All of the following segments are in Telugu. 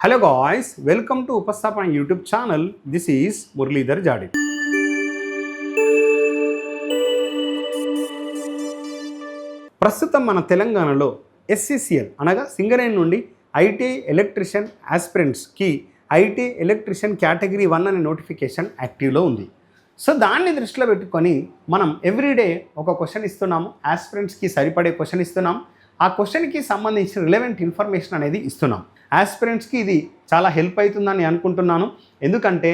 Hello guys, welcome to Upastapana YouTube channel. This is Muralidhar Jadi. ప్రస్తుతం మన తెలంగాణలో SCCL అనగా సింగరేణి నుండి ఐటీఐ ఎలక్ట్రీషియన్ ఆస్పిరెంట్స్కి ఐటీఐ ఎలక్ట్రీషియన్ కేటగిరీ 1 అనే నోటిఫికేషన్ యాక్టివ్లో ఉంది. సో దాన్ని దృష్టిలో పెట్టుకొని మనం ఎవ్రీడే ఒక క్వశ్చన్ ఇస్తున్నాము, ఆస్పిరెంట్స్కి సరిపడే క్వశ్చన్ ఇస్తున్నాం. ఆ క్వశ్చన్కి సంబంధించిన రిలవెంట్ ఇన్ఫర్మేషన్ అనేది ఇస్తున్నాం. ఆస్పిరెంట్స్కి ఇది చాలా హెల్ప్ అవుతుందని అనుకుంటున్నాను. ఎందుకంటే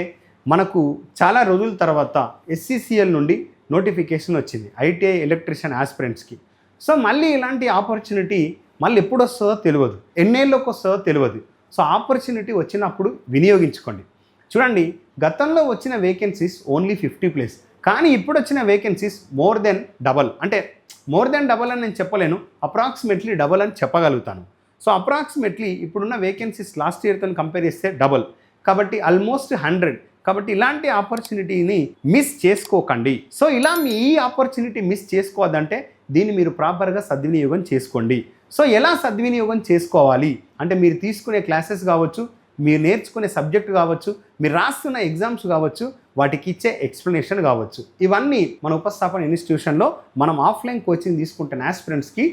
మనకు చాలా రోజుల తర్వాత SCCL నుండి నోటిఫికేషన్ వచ్చింది ఐటీఐ ఎలక్ట్రీషియన్ ఆస్పిరెంట్స్కి. సో మళ్ళీ ఇలాంటి ఆపర్చునిటీ మళ్ళీ ఎప్పుడు వస్తుందో తెలియదు, ఎన్నేళ్ళకి వస్తుందో తెలియదు. సో ఆపర్చునిటీ వచ్చినప్పుడు వినియోగించుకోండి. చూడండి, గతంలో వచ్చిన వేకెన్సీస్ ఓన్లీ 50+, కానీ ఇప్పుడు వచ్చిన వేకెన్సీస్ మోర్ దెన్ డబల్. అంటే మోర్ దెన్ డబల్ అని నేను చెప్పలేను, అప్రాక్సిమేట్లీ డబల్ అని చెప్పగలుగుతాను. సో అప్రాక్సిమేట్లీ ఇప్పుడున్న వేకెన్సీస్ లాస్ట్ ఇయర్తో కంపేర్ చేస్తే డబల్, కాబట్టి ఆల్మోస్ట్ 100. కాబట్టి ఇలాంటి ఆపర్చునిటీని మిస్ చేసుకోకండి. సో ఇలా మీ ఈ ఆపర్చునిటీ మిస్ చేసుకోవద్దంటే దీన్ని మీరు ప్రాపర్గా సద్వినియోగం చేసుకోండి. సో ఎలా సద్వినియోగం చేసుకోవాలి అంటే మీరు తీసుకునే క్లాసెస్ కావచ్చు, మీరు నేర్చుకునే సబ్జెక్ట్ కావచ్చు, మీరు రాస్తున్న ఎగ్జామ్స్ కావచ్చు, వాటికి ఇచ్చే ఎక్స్ప్లెనేషన్ కావచ్చు, ఇవన్నీ మన ఉపస్థాపన ఇన్స్టిట్యూషన్లో మనం ఆఫ్లైన్ కోచింగ్ తీసుకుంటున్న ఆస్పిరెంట్స్కి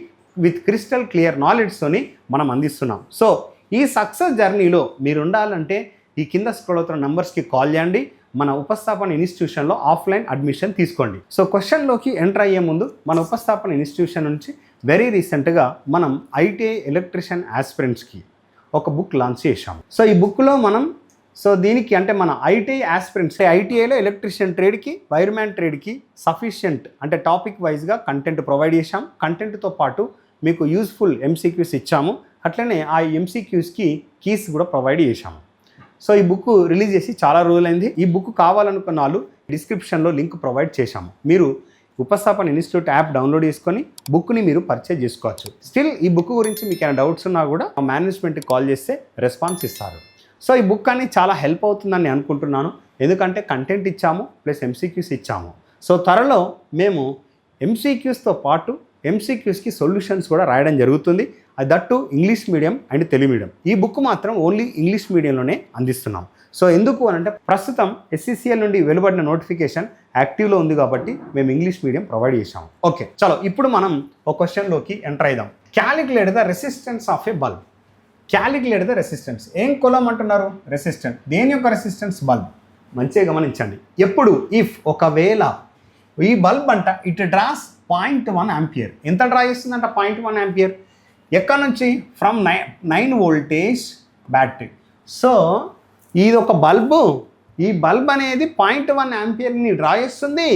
విత్ క్రిస్టల్ క్లియర్ నాలెడ్జ్తోని మనం అందిస్తున్నాం. సో ఈ సక్సెస్ జర్నీలో మీరు ఉండాలంటే ఈ కింద స్క్రోల్ అవుతున్న నంబర్స్కి కాల్ చేయండి. మన ఉపస్థాపన ఇన్స్టిట్యూషన్లో ఆఫ్లైన్ అడ్మిషన్ తీసుకోండి. సో క్వశ్చన్లోకి ఎంటర్ అయ్యే ముందు మన ఉపస్థాపన ఇన్స్టిట్యూషన్ నుంచి వెరీ రీసెంట్గా మనం ఐటీఐ ఎలక్ట్రీషియన్ ఆస్పిరెంట్స్కి ఒక బుక్ లాంచ్ చేశాము. సో ఈ బుక్లో మనం దీనికి అంటే మన ఐటీఐ ఆస్పిరెంట్స్ ఐటీఐలో ఎలక్ట్రీషియన్ ట్రేడ్కి, వైర్మ్యాన్ ట్రేడ్కి సఫిషియంట్ అంటే టాపిక్ వైజ్గా కంటెంట్ ప్రొవైడ్ చేశాం. కంటెంట్తో పాటు మీకు యూస్ఫుల్ MCQs ఇచ్చాము. అట్లనే ఆ MCQsకి కీస్ కూడా ప్రొవైడ్ చేశాము. సో ఈ బుక్ రిలీజ్ చేసి చాలా రోజులైంది. ఈ బుక్ కావాలనుకున్న వాళ్ళు డిస్క్రిప్షన్లో లింక్ ప్రొవైడ్ చేశాము. మీరు ఉపస్థాపన ఇన్స్టిట్యూట్ యాప్ డౌన్లోడ్ చేసుకొని బుక్ని మీరు పర్చేజ్ చేసుకోవచ్చు. స్టిల్ ఈ బుక్ గురించి మీకు ఏమైనా డౌట్స్ ఉన్నా కూడా మా మేనేజ్మెంట్కి కాల్ చేస్తే రెస్పాన్స్ ఇస్తారు. సో ఈ బుక్ అనేది చాలా హెల్ప్ అవుతుందని నేను అనుకుంటున్నాను. ఎందుకంటే కంటెంట్ ఇచ్చాము ప్లస్ MCQs ఇచ్చాము. సో త్వరలో మేము MCQsతో పాటు MCQsకి సొల్యూషన్స్ కూడా రాయడం జరుగుతుంది. అది that English medium and Telugu medium. ఈ బుక్ మాత్రం ఓన్లీ ఇంగ్లీష్ మీడియంలోనే అందిస్తున్నాం. సో ఎందుకు అనంటే ప్రస్తుతం SCCL నుండి వెలువడిన నోటిఫికేషన్ యాక్టివ్లో ఉంది కాబట్టి మేము ఇంగ్లీష్ మీడియం ప్రొవైడ్ చేశాము. ఓకే, చలో ఇప్పుడు మనం ఒక క్వశ్చన్లోకి ఎంటర్ అయిదాం. Calculate the resistance of a bulb. Calculate the resistance. ఏం కొలం అంటున్నారు? రెసిస్టెన్స్. దేని యొక్క రెసిస్టెన్స్? బల్బ్. మంచిగా గమనించండి. ఎప్పుడు ఇఫ్ ఒకవేళ ఈ బల్బ్ అంట ఇట్ డ్రాస్ 0.1 ఆంపియర్. ఎంత డ్రా చేస్తుందంట? 0.1 ఆంపియర్. ఎక్కడ నుంచి? From 9 voltage battery. సో ఇది ఒక బల్బు. ఈ బల్బ్ అనేది 0.1 ఆంపియర్ని డ్రా చేస్తుంది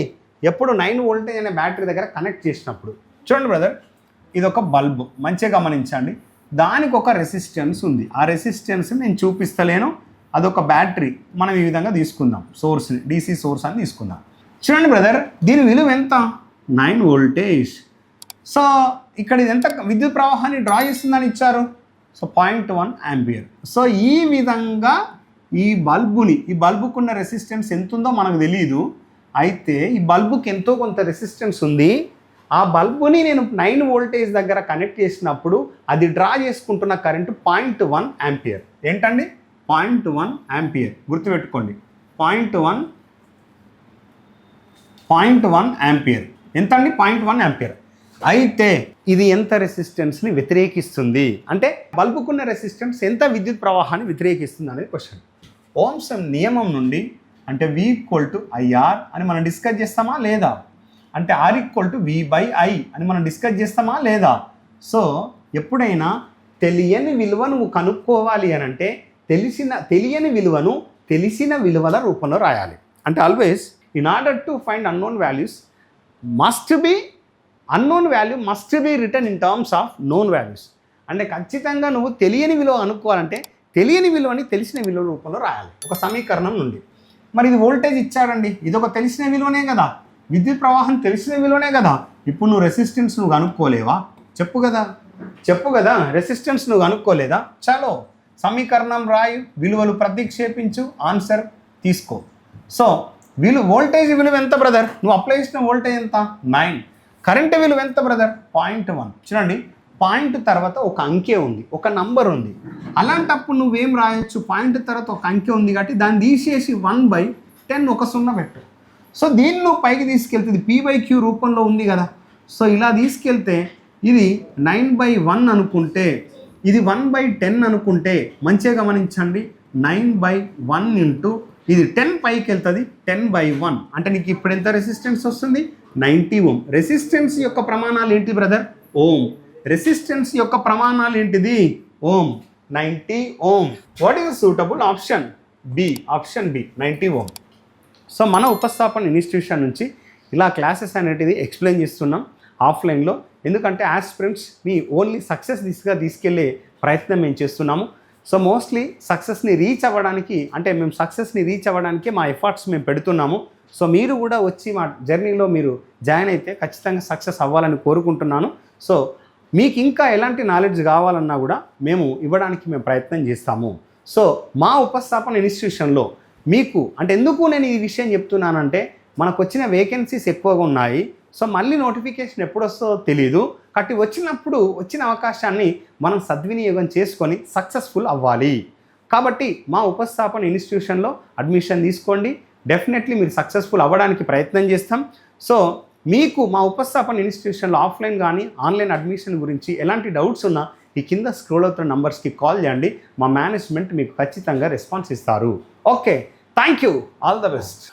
ఎప్పుడు? 9 వోల్టేజ్ అనే బ్యాటరీ దగ్గర కనెక్ట్ చేసినప్పుడు. చూడండి బ్రదర్, ఇది ఒక బల్బు. మంచిగా గమనించండి. దానికి ఒక రెసిస్టెన్స్ ఉంది. ఆ రెసిస్టెన్స్ నేను చూపిస్తలేను. అదొక బ్యాటరీ. మనం ఈ విధంగా తీసుకుందాం. సోర్స్ని DC సోర్స్ అని తీసుకుందాం. చూడండి బ్రదర్, దీని విలువ ఎంత? 9 వోల్టేజ్. సో ఇక్కడ ఇది ఎంత విద్యుత్ ప్రవాహాన్ని డ్రా చేస్తుందని ఇచ్చారు? So 0.1 ampere. సో ఈ విధంగా ఈ బల్బుకున్న రెసిస్టెన్స్ ఎంత ఉందో మనకు తెలియదు. అయితే ఈ బల్బుకి ఎంతో కొంత రెసిస్టెన్స్ ఉంది. ఆ బల్బుని నేను 9 వోల్టేజ్ దగ్గర కనెక్ట్ చేసినప్పుడు అది డ్రా చేసుకుంటున్న కరెంటు 0.1 ఆంపియర్. ఏంటండి? 0.1 ఆంపియర్. గుర్తుపెట్టుకోండి, 0.1 ఆంపియర్. ఎంత అండి? 0.1 ఆంపియర్. అయితే ఇది ఎంత రెసిస్టెన్స్ని వ్యతిరేకిస్తుంది అంటే బల్బుకున్న రెసిస్టెన్స్ ఎంత విద్యుత్ ప్రవాహాన్ని వ్యతిరేకిస్తుంది అనేది క్వశ్చన్. ఓమ్స్ నియమం నుండి అంటే V=IR అని మనం డిస్కస్ చేస్తామా లేదా? అంటే R=V/I అని మనం డిస్కస్ చేస్తామా లేదా? సో ఎప్పుడైనా తెలియని విలువ నువ్వు కనుక్కోవాలి అని అంటే తెలియని విలువను తెలిసిన విలువల రూపంలో రాయాలి. అంటే always in order to find unknown values unknown value must be return in terms of known values. అంటే ఖచ్చితంగా నువ్వు తెలియని విలువ అనుకోవాలంటే తెలియని విలువని తెలిసిన విలువ రూపంలో రాయాలి ఒక సమీకరణం నుండి. మరి ఇది వోల్టేజ్ ఇచ్చాడండి, ఇది ఒక తెలిసిన విలువనే కదా, విద్యుత్ ప్రవాహం తెలిసిన విలువనే కదా. ఇప్పుడు నువ్వు రెసిస్టెన్స్ నువ్వు కనుక్కోలేవా? చెప్పు కదా, రెసిస్టెన్స్ నువ్వు కనుక్కోలేదా? చలో సమీకరణం రాయు, విలువలు ప్రతిక్షేపించు, ఆన్సర్ తీసుకో. సో వోల్టేజ్ విలువ ఎంత బ్రదర్? నువ్వు అప్లై చేసిన వోల్టేజ్ ఎంత? 9. కరెంట్ విలువ ఎంత బ్రదర్? 0.1. చూడండి, పాయింట్ తర్వాత ఒక అంకె ఉంది, ఒక నంబర్ ఉంది. అలాంటప్పుడు నువ్వేం రాయొచ్చు, పాయింట్ తర్వాత ఒక అంకె ఉంది కాబట్టి దాన్ని తీసేసి 1/10 ఒక సున్నా పెట్టు. సో దీన్ని నువ్వు పైకి తీసుకెళ్తే ఇది p/q రూపంలో ఉంది కదా. సో ఇలా తీసుకెళ్తే ఇది 9/1 అనుకుంటే, ఇది 1/10 అనుకుంటే మంచిగా గమనించండి. 9/1 ఇంటూ ఇది 10 పైకి వెళ్తుంది, 10/1 అంటే నీకు ఇప్పుడు ఎంత రెసిస్టెన్స్ వస్తుంది, 90 ఓం. రెసిస్టెన్స్ యొక్క ప్రమాణాలు ఏంటి బ్రదర్, ఓం. రెసిస్టెన్స్ యొక్క ప్రమాణాలు ఏంటిది, ohm. 90 ohm. What is suitable option B, option B 90 ohm. So మన ఉపస్థాపన ఇన్స్టిట్యూషన్ నుంచి ఇలా క్లాసెస్ అనేటిది ఎక్స్ప్లెయిన్ చేస్తున్నాం ఆఫ్లైన్లో. ఎందుకంటే ఆస్పిరెంట్స్ని ఓన్లీ సక్సెస్ దిశగా తీసుకెళ్లే ప్రయత్నం మేము చేస్తున్నాము. సో మోస్ట్లీ సక్సెస్ని రీచ్ అవ్వడానికి, అంటే మేము సక్సెస్ని రీచ్ అవ్వడానికి మా ఎఫర్ట్స్ మేము పెడుతున్నాము. సో మీరు కూడా వచ్చి మా జర్నీలో మీరు జాయిన్ అయితే ఖచ్చితంగా సక్సెస్ అవ్వాలని కోరుకుంటున్నాను. సో మీకు ఇంకా ఎలాంటి నాలెడ్జ్ కావాలన్నా కూడా మేము ఇవ్వడానికి మేము ప్రయత్నం చేస్తాము. సో మా ఉపస్థాపన ఇన్స్టిట్యూషన్లో మీకు, అంటే ఎందుకు నేను ఈ విషయం చెప్తున్నానంటే మనకు వచ్చిన వేకెన్సీస్ ఎక్కువగా ఉన్నాయి. సో మళ్ళీ నోటిఫికేషన్ ఎప్పుడు వస్తుందో తెలియదు కాబట్టి వచ్చినప్పుడు వచ్చిన అవకాశాన్ని మనం సద్వినియోగం చేసుకొని సక్సెస్ఫుల్ అవ్వాలి. కాబట్టి మా ఉపస్థాపన ఇన్స్టిట్యూషన్లో అడ్మిషన్ తీసుకోండి. డెఫినెట్లీ మీరు సక్సెస్ఫుల్ అవ్వడానికి ప్రయత్నం చేస్తాం. సో మీకు మా ఉపస్థాపన ఇన్స్టిట్యూషన్లో ఆఫ్లైన్ కానీ ఆన్లైన్ అడ్మిషన్ గురించి ఎలాంటి డౌట్స్ ఉన్నా ఈ కింద స్క్రోల్ అవుతున్న నంబర్స్కి కాల్ చేయండి. మా మేనేజ్మెంట్ మీకు ఖచ్చితంగా రెస్పాన్స్ ఇస్తారు. Okay, thank you, all the best.